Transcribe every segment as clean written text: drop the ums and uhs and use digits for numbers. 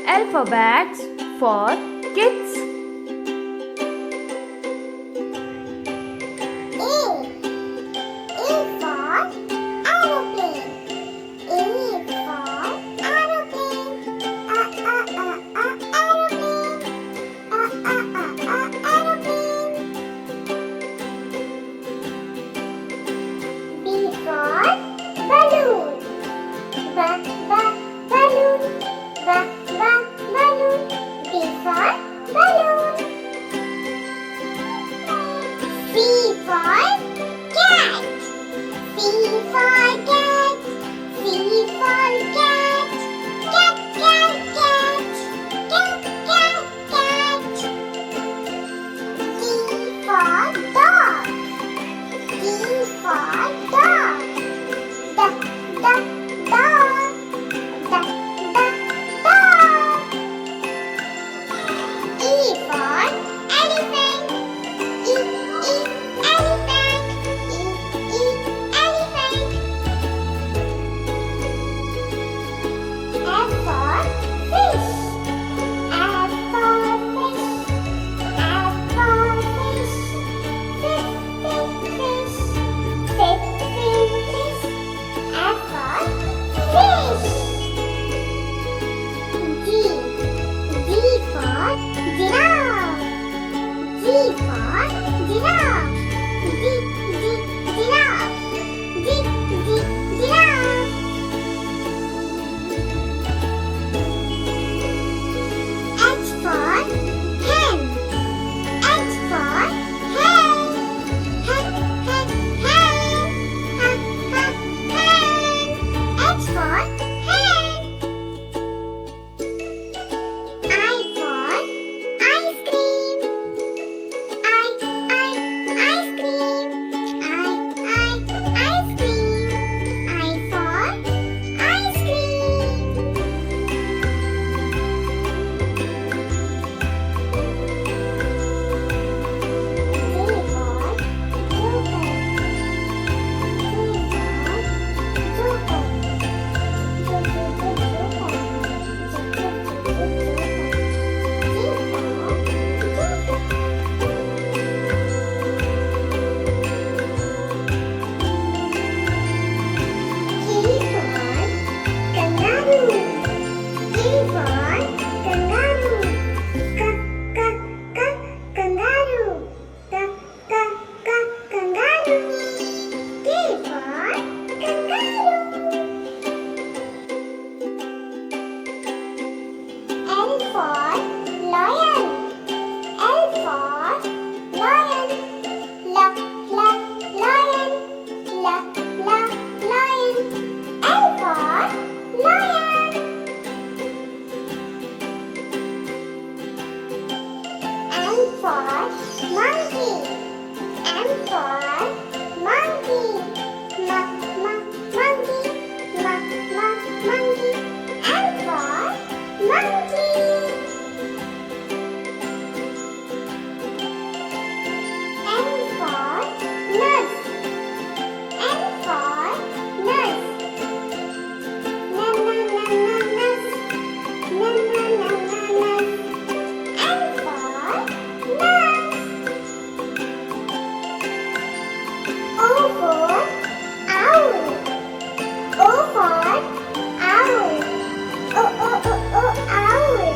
Alphabets for kids. Owl.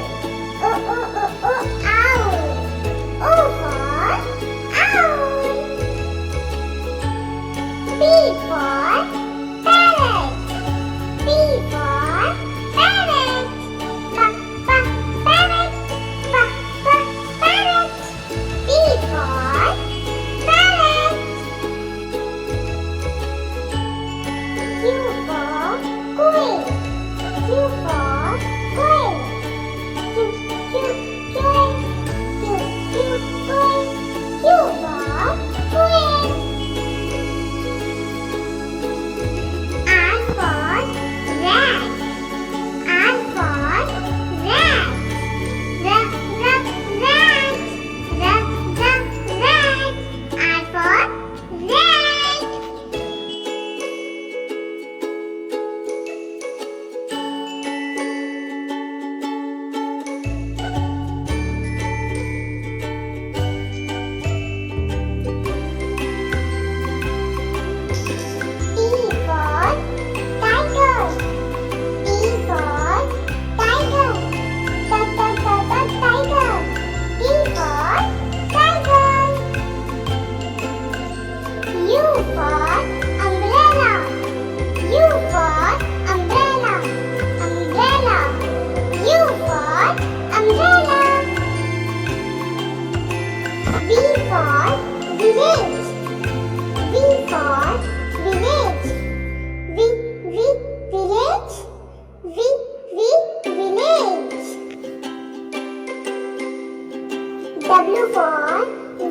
W for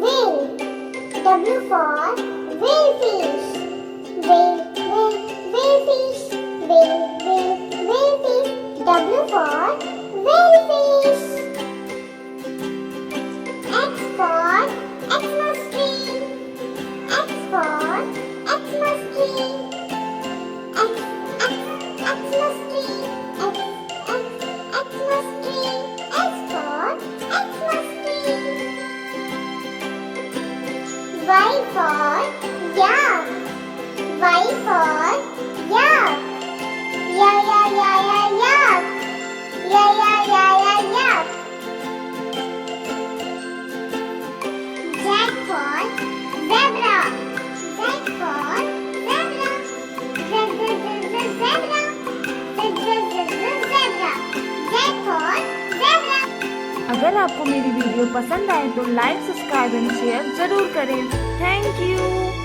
whale. W for whale fish. Whale, whale, whale fish. Whale, whale, whale fish. W for whale fish. X for Xmas tree. X for Xmas tree. X, X, Xmas tree. X, X, Xmas tree. X for Xmas tree. Y for yak. Y for yak. Ya ya ya ya yak. Ya ya ya ya yak. Z for zebra. Z for zebra. Z z z z zebra. Z z z z zebra. Z for zebra. अगर आपको मेरी video पसंद आए तो like subscribe and share ज़रूर करें। Thank you.